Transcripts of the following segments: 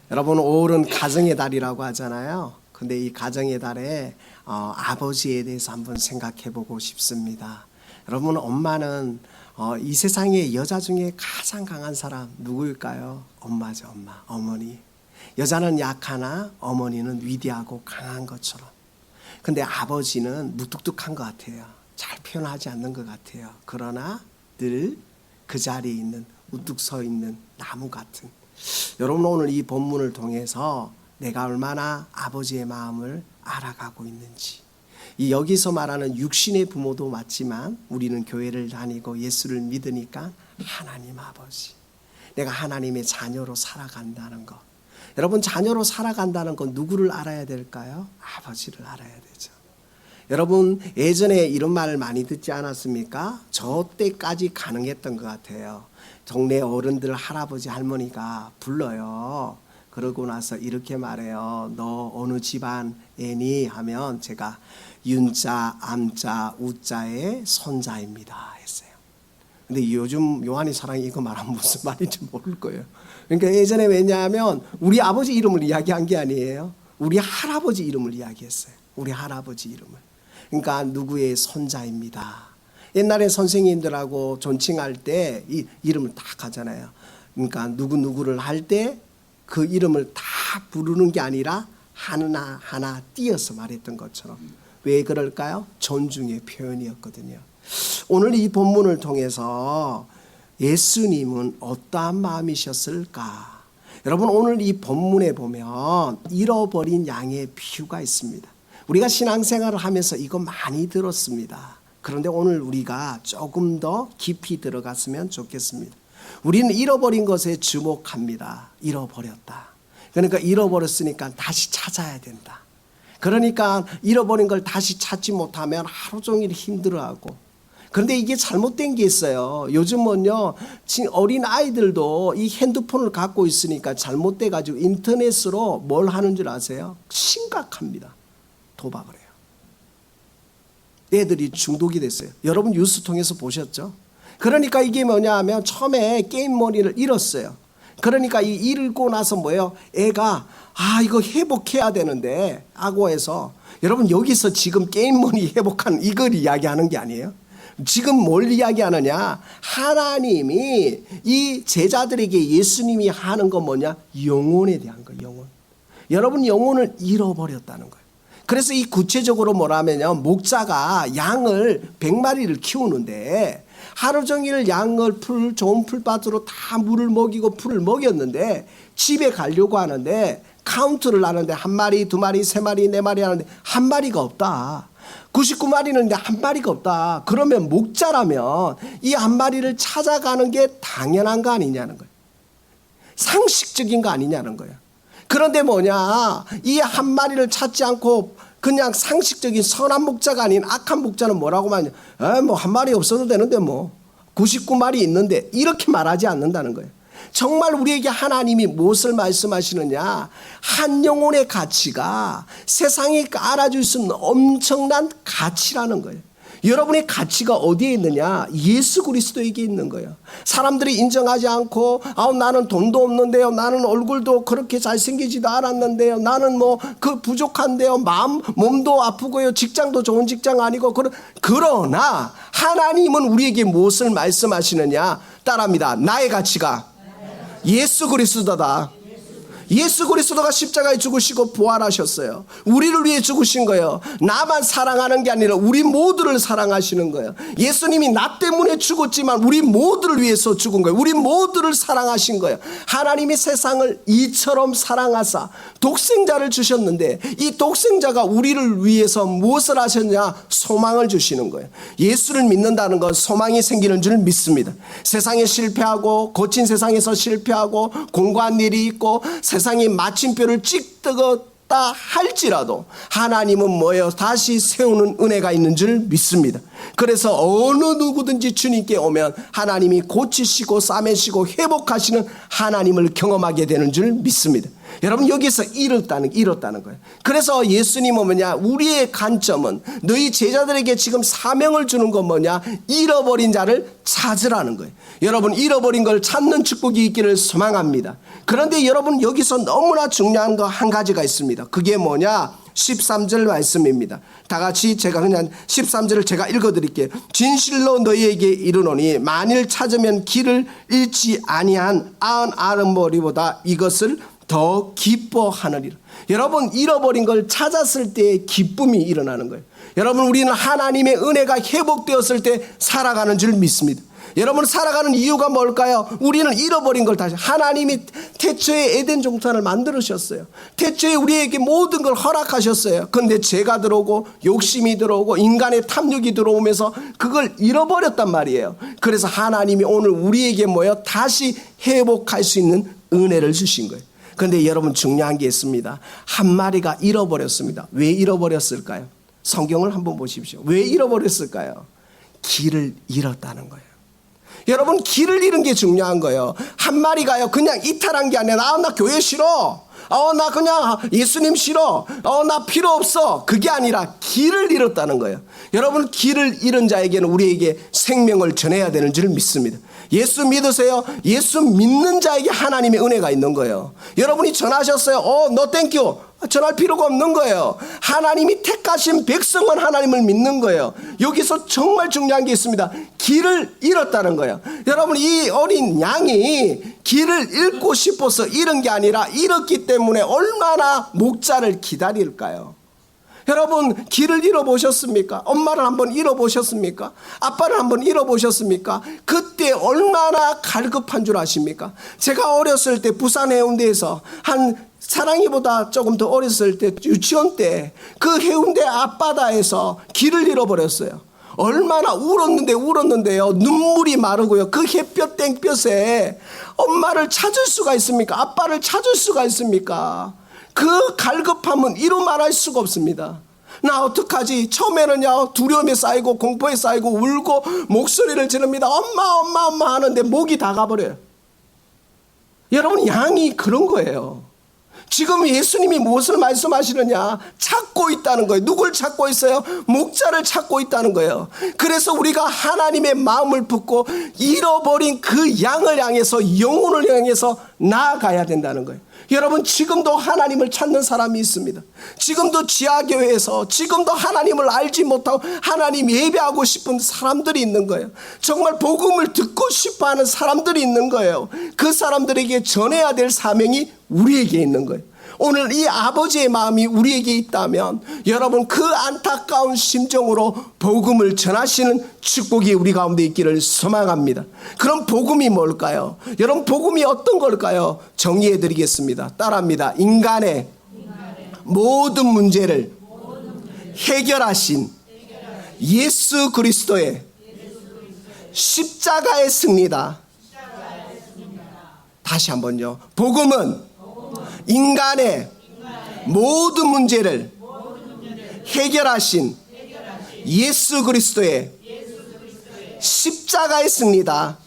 여러분 5월은 가정의 달이라고 하잖아요. 근데 이 가정의 달에 아버지에 대해서 한번 생각해 보고 싶습니다. 여러분 엄마는 이 세상에 여자 중에 가장 강한 사람 누구일까요? 엄마죠. 엄마, 어머니. 여자는 약하나 어머니는 위대하고 강한 것처럼. 근데 아버지는 무뚝뚝한 것 같아요. 잘 표현하지 않는 것 같아요. 그러나 늘 그 자리에 있는 우뚝 서 있는 나무 같은. 여러분 오늘 이 본문을 통해서 내가 얼마나 아버지의 마음을 알아가고 있는지, 이 여기서 말하는 육신의 부모도 맞지만 우리는 교회를 다니고 예수를 믿으니까 하나님 아버지, 내가 하나님의 자녀로 살아간다는 것. 여러분 자녀로 살아간다는 건 누구를 알아야 될까요? 아버지를 알아야 되죠. 여러분 예전에 이런 말을 많이 듣지 않았습니까? 저 때까지 가능했던 것 같아요. 동네 어른들 할아버지 할머니가 불러요. 그러고 나서 이렇게 말해요. 너 어느 집안 애니? 하면 제가 윤자, 암자, 우자의 손자입니다 했어요. 근데 요즘 요한의 사랑이 이거 말하면 무슨 말인지 모를 거예요. 그러니까 예전에 왜냐하면 우리 아버지 이름을 이야기한 게 아니에요. 우리 할아버지 이름을 이야기했어요. 우리 할아버지 이름을. 그러니까 누구의 손자입니다. 옛날에 선생님들하고 존칭할 때 이 이름을 딱 하잖아요. 그러니까 누구누구를 할 때 그 이름을 다 부르는 게 아니라 하나하나 띄어서 말했던 것처럼. 왜 그럴까요? 존중의 표현이었거든요. 오늘 이 본문을 통해서 예수님은 어떠한 마음이셨을까? 여러분 오늘 이 본문에 보면 잃어버린 양의 비유가 있습니다. 우리가 신앙생활을 하면서 이거 많이 들었습니다. 그런데 오늘 우리가 조금 더 깊이 들어갔으면 좋겠습니다. 우리는 잃어버린 것에 주목합니다. 잃어버렸다. 그러니까 잃어버렸으니까 다시 찾아야 된다. 그러니까 잃어버린 걸 다시 찾지 못하면 하루 종일 힘들어하고. 그런데 이게 잘못된 게 있어요. 요즘은요 어린 아이들도 이 핸드폰을 갖고 있으니까 잘못돼 가지고 인터넷으로 뭘 하는 줄 아세요? 심각합니다. 도박을 해요. 애들이 중독이 됐어요. 여러분 뉴스 통해서 보셨죠? 그러니까 이게 뭐냐 하면 처음에 게임머니를 잃었어요. 그러니까 이 잃고 나서 뭐예요? 애가 이거 회복해야 되는데 하고 해서, 여러분 여기서 지금 게임머니 회복하는 이걸 이야기하는 게 아니에요. 지금 뭘 이야기하느냐? 하나님이 이 제자들에게 예수님이 하는 건 뭐냐? 영혼에 대한 거예요. 영혼. 여러분 영혼을 잃어버렸다는 거예요. 그래서 이 구체적으로 뭐라면요, 목자가 양을 100마리를 키우는데 하루 종일 양을 좋은 풀밭으로 다 물을 먹이고 풀을 먹였는데 집에 가려고 하는데 카운트를 하는데 1마리, 2마리, 3마리, 4마리 하는데 1마리가 없다. 99마리는 있는데 1마리가 없다. 그러면 목자라면 이 1마리를 찾아가는 게 당연한 거 아니냐는 거예요. 상식적인 거 아니냐는 거예요. 그런데 뭐냐, 이 1마리를 찾지 않고 그냥 상식적인 선한 목자가 아닌 악한 목자는 뭐라고 말하냐, 뭐 1마리 없어도 되는데 뭐 99마리 있는데, 이렇게 말하지 않는다는 거예요. 정말 우리에게 하나님이 무엇을 말씀하시느냐, 한 영혼의 가치가 세상에 알아줄 수 없는 엄청난 가치라는 거예요. 여러분의 가치가 어디에 있느냐? 예수 그리스도에게 있는 거예요. 사람들이 인정하지 않고 나는 돈도 없는데요, 나는 얼굴도 그렇게 잘생기지도 않았는데요, 나는 뭐 그 부족한데요, 몸도 아프고요, 직장도 좋은 직장 아니고. 그러나 하나님은 우리에게 무엇을 말씀하시느냐? 따라합니다. 나의 가치가 예수 그리스도다. 예수 그리스도가 십자가에 죽으시고 부활하셨어요. 우리를 위해 죽으신 거예요. 나만 사랑하는 게 아니라 우리 모두를 사랑하시는 거예요. 예수님이 나 때문에 죽었지만 우리 모두를 위해서 죽은 거예요. 우리 모두를 사랑하신 거예요. 하나님이 세상을 이처럼 사랑하사 독생자를 주셨는데, 이 독생자가 우리를 위해서 무엇을 하셨냐? 소망을 주시는 거예요. 예수를 믿는다는 건 소망이 생기는 줄 믿습니다. 세상에 실패하고, 거친 세상에서 실패하고, 공고한 일이 있고, 세상이 마침표를 찍었다 할지라도 하나님은 뭐예요? 다시 세우는 은혜가 있는 줄 믿습니다. 그래서 어느 누구든지 주님께 오면 하나님이 고치시고 싸매시고 회복하시는 하나님을 경험하게 되는 줄 믿습니다. 여러분 여기서 잃었다는 거예요. 그래서 예수님은 뭐냐, 우리의 관점은 너희 제자들에게 지금 사명을 주는 건 뭐냐, 잃어버린 자를 찾으라는 거예요. 여러분 잃어버린 걸 찾는 축복이 있기를 소망합니다. 그런데 여러분 여기서 너무나 중요한 거 한 가지가 있습니다. 그게 뭐냐, 13절 말씀입니다. 다 같이 제가 그냥 13절을 제가 읽어드릴게요. 진실로 너희에게 이르노니 만일 찾으면 길을 잃지 아니한 아름머리보다 이것을 더 기뻐하느니라. 여러분 잃어버린 걸 찾았을 때 기쁨이 일어나는 거예요. 여러분 우리는 하나님의 은혜가 회복되었을 때 살아가는 줄 믿습니다. 여러분 살아가는 이유가 뭘까요? 우리는 잃어버린 걸 다시, 하나님이 태초에 에덴 동산을 만들으셨어요. 태초에 우리에게 모든 걸 허락하셨어요. 그런데 죄가 들어오고 욕심이 들어오고 인간의 탐욕이 들어오면서 그걸 잃어버렸단 말이에요. 그래서 하나님이 오늘 우리에게 뭐예요? 다시 회복할 수 있는 은혜를 주신 거예요. 그런데 여러분 중요한 게 있습니다. 한 마리가 잃어버렸습니다. 왜 잃어버렸을까요? 성경을 한번 보십시오. 왜 잃어버렸을까요? 길을 잃었다는 거예요. 여러분 길을 잃은 게 중요한 거예요. 한 마리가요 그냥 이탈한 게 아니라 나 교회 싫어, 나 그냥 예수님 싫어, 나 필요 없어, 그게 아니라 길을 잃었다는 거예요. 여러분 길을 잃은 자에게는 우리에게 생명을 전해야 되는 줄 믿습니다. 예수 믿으세요? 예수 믿는 자에게 하나님의 은혜가 있는 거예요. 여러분이 전하셨어요. 너 땡큐. 전할 필요가 없는 거예요. 하나님이 택하신 백성은 하나님을 믿는 거예요. 여기서 정말 중요한 게 있습니다. 길을 잃었다는 거예요. 여러분 이 어린 양이 길을 잃고 싶어서 잃은 게 아니라 잃었기 때문에 얼마나 목자를 기다릴까요? 여러분 길을 잃어보셨습니까? 엄마를 한번 잃어보셨습니까? 아빠를 한번 잃어보셨습니까? 그때 얼마나 갈급한 줄 아십니까? 제가 어렸을 때 부산 해운대에서 한 사랑이보다 조금 더 어렸을 때 유치원 때 그 해운대 앞바다에서 길을 잃어버렸어요. 얼마나 울었는데요. 눈물이 마르고요. 그 햇볕 땡볕에 엄마를 찾을 수가 있습니까? 아빠를 찾을 수가 있습니까? 그 갈급함은 이루 말할 수가 없습니다. 나 어떡하지? 처음에는요 두려움에 쌓이고 공포에 쌓이고 울고 목소리를 지릅니다. 엄마 하는데 목이 다 가버려요. 여러분 양이 그런 거예요. 지금 예수님이 무엇을 말씀하시느냐? 찾고 있다는 거예요. 누굴 찾고 있어요? 목자를 찾고 있다는 거예요. 그래서 우리가 하나님의 마음을 품고 잃어버린 그 양을 향해서, 영혼을 향해서 나아가야 된다는 거예요. 여러분 지금도 하나님을 찾는 사람이 있습니다. 지금도 지하교회에서 지금도 하나님을 알지 못하고 하나님 예배하고 싶은 사람들이 있는 거예요. 정말 복음을 듣고 싶어하는 사람들이 있는 거예요. 그 사람들에게 전해야 될 사명이 우리에게 있는 거예요. 오늘 이 아버지의 마음이 우리에게 있다면 여러분 그 안타까운 심정으로 복음을 전하시는 축복이 우리 가운데 있기를 소망합니다. 그럼 복음이 뭘까요? 여러분 복음이 어떤 걸까요? 정리해 드리겠습니다. 따라합니다. 인간의 모든 문제를 해결하신 예수 그리스도의 십자가의 승리다. 다시 한번요. 복음은 인간의 모든 문제를 해결하신 예수 그리스도의 십자가의 승리다.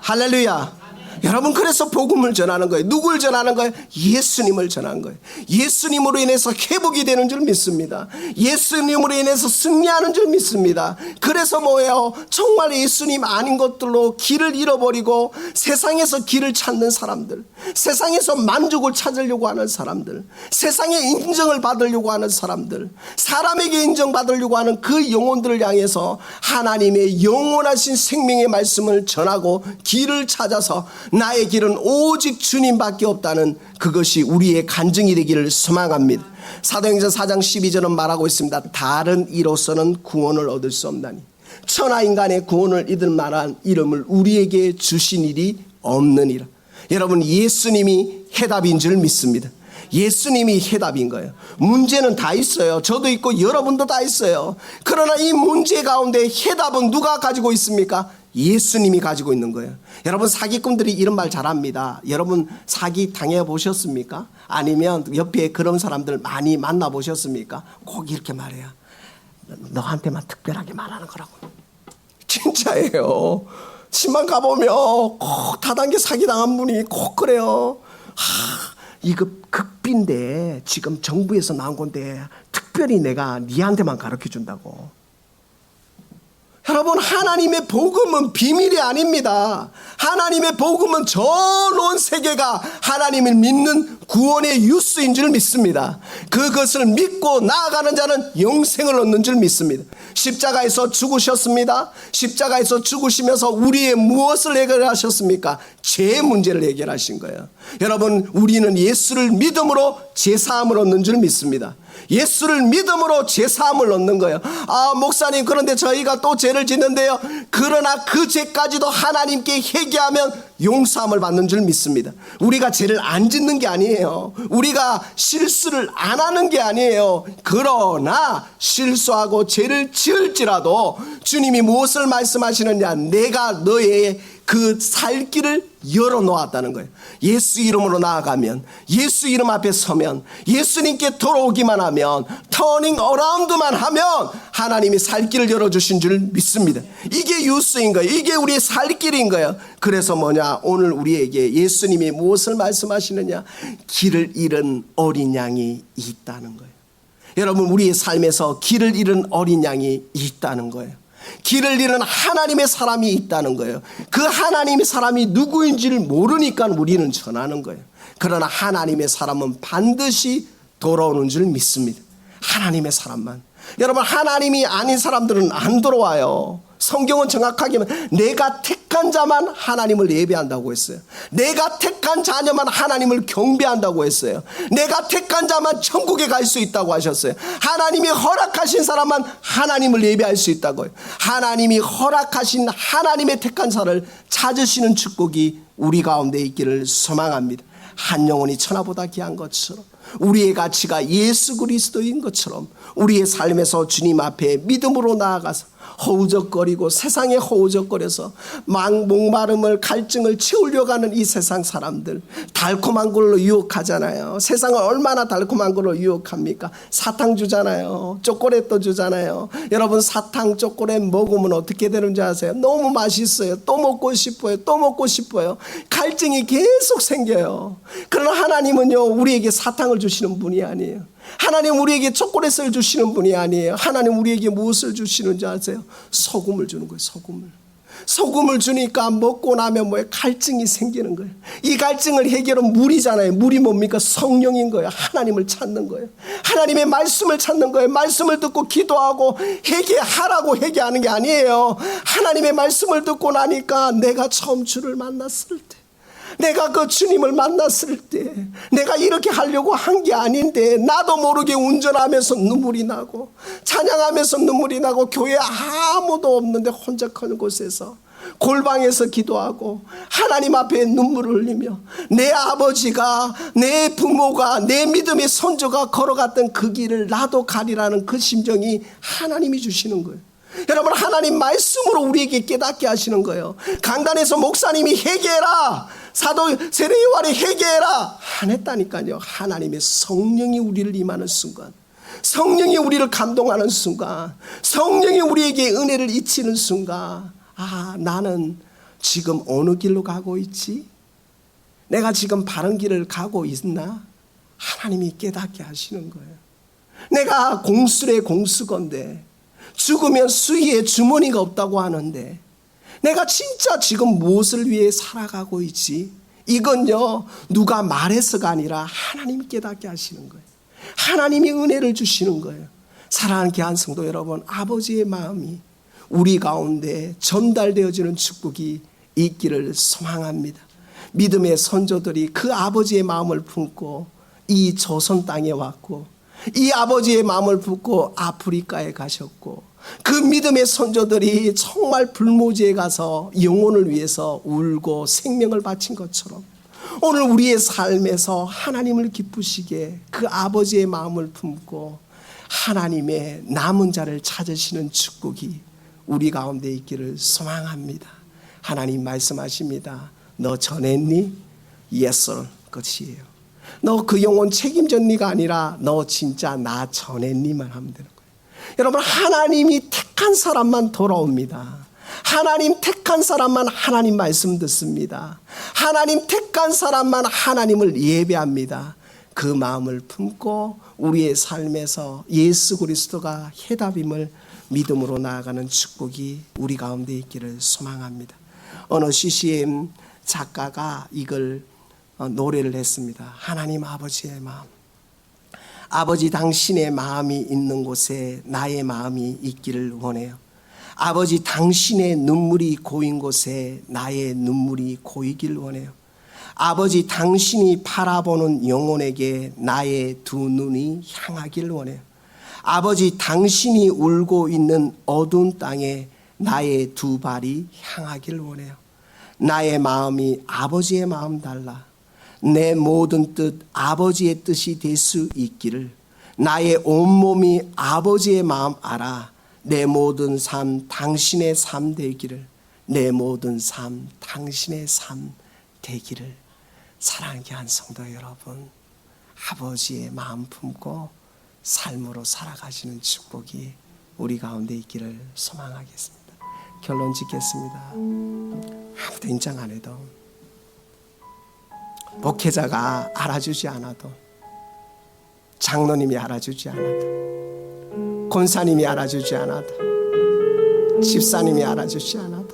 할렐루야. 여러분 그래서 복음을 전하는 거예요. 누굴 전하는 거예요? 예수님을 전하는 거예요. 예수님으로 인해서 회복이 되는 줄 믿습니다. 예수님으로 인해서 승리하는 줄 믿습니다. 그래서 뭐예요? 정말 예수님 아닌 것들로 길을 잃어버리고 세상에서 길을 찾는 사람들, 세상에서 만족을 찾으려고 하는 사람들, 세상의 인정을 받으려고 하는 사람들, 사람에게 인정받으려고 하는 그 영혼들을 향해서 하나님의 영원하신 생명의 말씀을 전하고 길을 찾아서 나의 길은 오직 주님밖에 없다는 그것이 우리의 간증이 되기를 소망합니다. 사도행전 4장 12절은 말하고 있습니다. 다른 이로서는 구원을 얻을 수 없나니 천하 인간의 구원을 얻을 만한 이름을 우리에게 주신 일이 없느니라. 여러분 예수님이 해답인 줄 믿습니다. 예수님이 해답인 거예요. 문제는 다 있어요. 저도 있고 여러분도 다 있어요. 그러나 이 문제 가운데 해답은 누가 가지고 있습니까? 예수님이 가지고 있는 거예요. 여러분 사기꾼들이 이런 말 잘합니다. 여러분 사기 당해보셨습니까? 아니면 옆에 그런 사람들 많이 만나보셨습니까? 꼭 이렇게 말해요. 너한테만 특별하게 말하는 거라고. 진짜예요. 집만 가보면 꼭 다단계 사기당한 분이 꼭 그래요. 이거 극비인데 지금 정부에서 나온 건데 특별히 내가 니한테만 가르쳐 준다고. 여러분, 하나님의 복음은 비밀이 아닙니다. 하나님의 복음은 전 온 세계가 하나님을 믿는 구원의 뉴스인 줄 믿습니다. 그것을 믿고 나아가는 자는 영생을 얻는 줄 믿습니다. 십자가에서 죽으셨습니다. 십자가에서 죽으시면서 우리의 무엇을 해결하셨습니까? 죄 문제를 해결하신 거예요. 여러분, 우리는 예수를 믿음으로 제사함을 얻는 줄 믿습니다. 예수를 믿음으로 제사함을 얻는 거예요. 목사님, 그런데 저희가 또 죄를 짓는데요. 그러나 그 죄까지도 하나님께 회개하면 용서함을 받는 줄 믿습니다. 우리가 죄를 안 짓는 게 아니에요. 우리가 실수를 안 하는 게 아니에요. 그러나 실수하고 죄를 지을지라도 주님이 무엇을 말씀하시느냐? 내가 너의 그 살 길을 열어놓았다는 거예요. 예수 이름으로 나아가면, 예수 이름 앞에 서면, 예수님께 돌아오기만 하면, 터닝 어라운드만 하면 하나님이 살 길을 열어주신 줄 믿습니다. 이게 뉴스인 거예요. 이게 우리의 살 길인 거예요. 그래서 뭐냐? 오늘 우리에게 예수님이 무엇을 말씀하시느냐? 길을 잃은 어린 양이 있다는 거예요. 여러분, 우리의 삶에서 길을 잃은 어린 양이 있다는 거예요. 길을 잃은 하나님의 사람이 있다는 거예요. 그 하나님의 사람이 누구인지를 모르니까 우리는 전하는 거예요. 그러나 하나님의 사람은 반드시 돌아오는 줄 믿습니다. 하나님의 사람만. 여러분, 하나님이 아닌 사람들은 안 돌아와요. 성경은 정확하게 내가 택한 자만 하나님을 예배한다고 했어요. 내가 택한 자녀만 하나님을 경배한다고 했어요. 내가 택한 자만 천국에 갈 수 있다고 하셨어요. 하나님이 허락하신 사람만 하나님을 예배할 수 있다고요. 하나님이 허락하신 하나님의 택한 자를 찾으시는 축복이 우리 가운데 있기를 소망합니다. 한 영혼이 천하보다 귀한 것처럼, 우리의 가치가 예수 그리스도인 것처럼 우리의 삶에서 주님 앞에 믿음으로 나아가서 허우적거리고 세상에 허우적거려서 목마름을 갈증을 채우려고 하는 이 세상 사람들, 달콤한 걸로 유혹하잖아요. 세상은 얼마나 달콤한 걸로 유혹합니까? 사탕 주잖아요. 초콜릿도 주잖아요. 여러분, 사탕 초콜릿 먹으면 어떻게 되는지 아세요? 너무 맛있어요. 또 먹고 싶어요. 또 먹고 싶어요. 갈증이 계속 생겨요. 그러나 하나님은요, 우리에게 사탕을 주시는 분이 아니에요. 하나님 우리에게 초콜릿을 주시는 분이 아니에요. 하나님 우리에게 무엇을 주시는지 아세요? 소금을 주는 거예요. 소금을 주니까 먹고 나면 뭐예요? 갈증이 생기는 거예요. 이 갈증을 해결은 물이잖아요. 물이 뭡니까? 성령인 거예요. 하나님을 찾는 거예요. 하나님의 말씀을 찾는 거예요. 말씀을 듣고 기도하고 회개하라고 회개하는 게 아니에요. 하나님의 말씀을 듣고 나니까 내가 처음 주를 만났을 때, 내가 그 주님을 만났을 때 내가 이렇게 하려고 한 게 아닌데 나도 모르게 운전하면서 눈물이 나고 찬양하면서 눈물이 나고 교회에 아무도 없는데 혼자 큰 곳에서 골방에서 기도하고 하나님 앞에 눈물을 흘리며 내 아버지가, 내 부모가, 내 믿음의 선조가 걸어갔던 그 길을 나도 가리라는 그 심정이 하나님이 주시는 거예요. 여러분, 하나님 말씀으로 우리에게 깨닫게 하시는 거예요. 강단에서 목사님이 회개해라, 사도 세례요한이 회개해라 안 했다니까요. 하나님의 성령이 우리를 임하는 순간, 성령이 우리를 감동하는 순간, 성령이 우리에게 은혜를 잊히는 순간, 나는 지금 어느 길로 가고 있지? 내가 지금 바른 길을 가고 있나? 하나님이 깨닫게 하시는 거예요. 내가 공수의 공수건데 죽으면 수위에 주머니가 없다고 하는데 내가 진짜 지금 무엇을 위해 살아가고 있지? 이건요, 누가 말해서가 아니라 하나님이 깨닫게 하시는 거예요. 하나님이 은혜를 주시는 거예요. 사랑하는 귀한 성도 여러분, 아버지의 마음이 우리 가운데 전달되어지는 축복이 있기를 소망합니다. 믿음의 선조들이 그 아버지의 마음을 품고 이 조선 땅에 왔고, 이 아버지의 마음을 품고 아프리카에 가셨고, 그 믿음의 선조들이 정말 불모지에 가서 영혼을 위해서 울고 생명을 바친 것처럼 오늘 우리의 삶에서 하나님을 기쁘시게 그 아버지의 마음을 품고 하나님의 남은 자를 찾으시는 축복이 우리 가운데 있기를 소망합니다. 하나님 말씀하십니다. 너 전했니? Yes, sir. 끝이에요. 너 그 영혼 책임졌니가 아니라 너 진짜 나 전했니만 하면 되는 거예요. 여러분, 하나님이 택한 사람만 돌아옵니다. 하나님 택한 사람만 하나님 말씀 듣습니다. 하나님 택한 사람만 하나님을 예배합니다. 그 마음을 품고 우리의 삶에서 예수 그리스도가 해답임을 믿음으로 나아가는 축복이 우리 가운데 있기를 소망합니다. 어느 CCM 작가가 이걸 노래를 했습니다. 하나님 아버지의 마음. 아버지 당신의 마음이 있는 곳에 나의 마음이 있기를 원해요. 아버지 당신의 눈물이 고인 곳에 나의 눈물이 고이길 원해요. 아버지 당신이 바라보는 영혼에게 나의 두 눈이 향하길 원해요. 아버지 당신이 울고 있는 어두운 땅에 나의 두 발이 향하길 원해요. 나의 마음이 아버지의 마음 달라 내 모든 뜻 아버지의 뜻이 될 수 있기를, 나의 온몸이 아버지의 마음 알아 내 모든 삶 당신의 삶 되기를, 내 모든 삶 당신의 삶 되기를. 사랑하는 귀한 성도 여러분, 아버지의 마음 품고 삶으로 살아가시는 축복이 우리 가운데 있기를 소망하겠습니다. 결론 짓겠습니다. 아무도 인정 안 해도, 목회자가 알아주지 않아도, 장로님이 알아주지 않아도, 권사님이 알아주지 않아도, 집사님이 알아주지 않아도,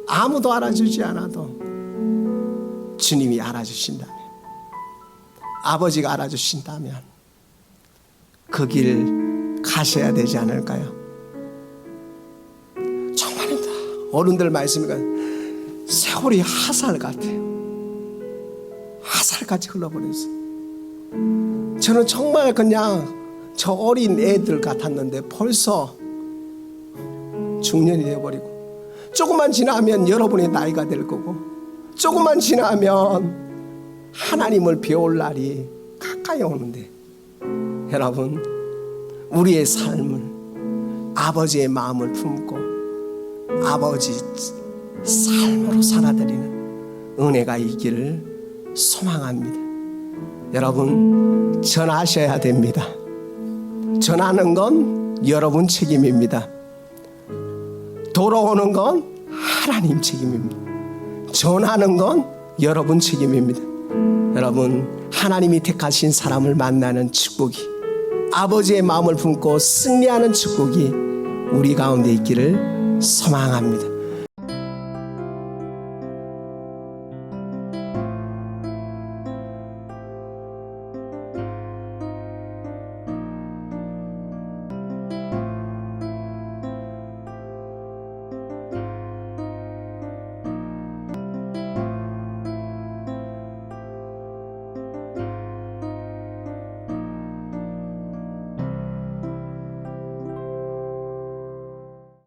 아무도 알아주지 않아도 주님이 알아주신다면, 아버지가 알아주신다면 그 길 가셔야 되지 않을까요? 정말입니다. 어른들 말씀이니까 세월이 화살 같아요. 화살같이 흘러버렸어요. 저는 정말 그냥 저 어린 애들 같았는데 벌써 중년이 되어버리고, 조금만 지나면 여러분의 나이가 될 거고, 조금만 지나면 하나님을 배울 날이 가까이 오는데, 여러분 우리의 삶을 아버지의 마음을 품고 아버지 삶으로 살아드리는 은혜가 있기를 소망합니다. 여러분 전하셔야 됩니다. 전하는 건 여러분 책임입니다. 돌아오는 건 하나님 책임입니다. 전하는 건 여러분 책임입니다. 여러분 하나님이 택하신 사람을 만나는 축복이, 아버지의 마음을 품고 승리하는 축복이 우리 가운데 있기를 소망합니다.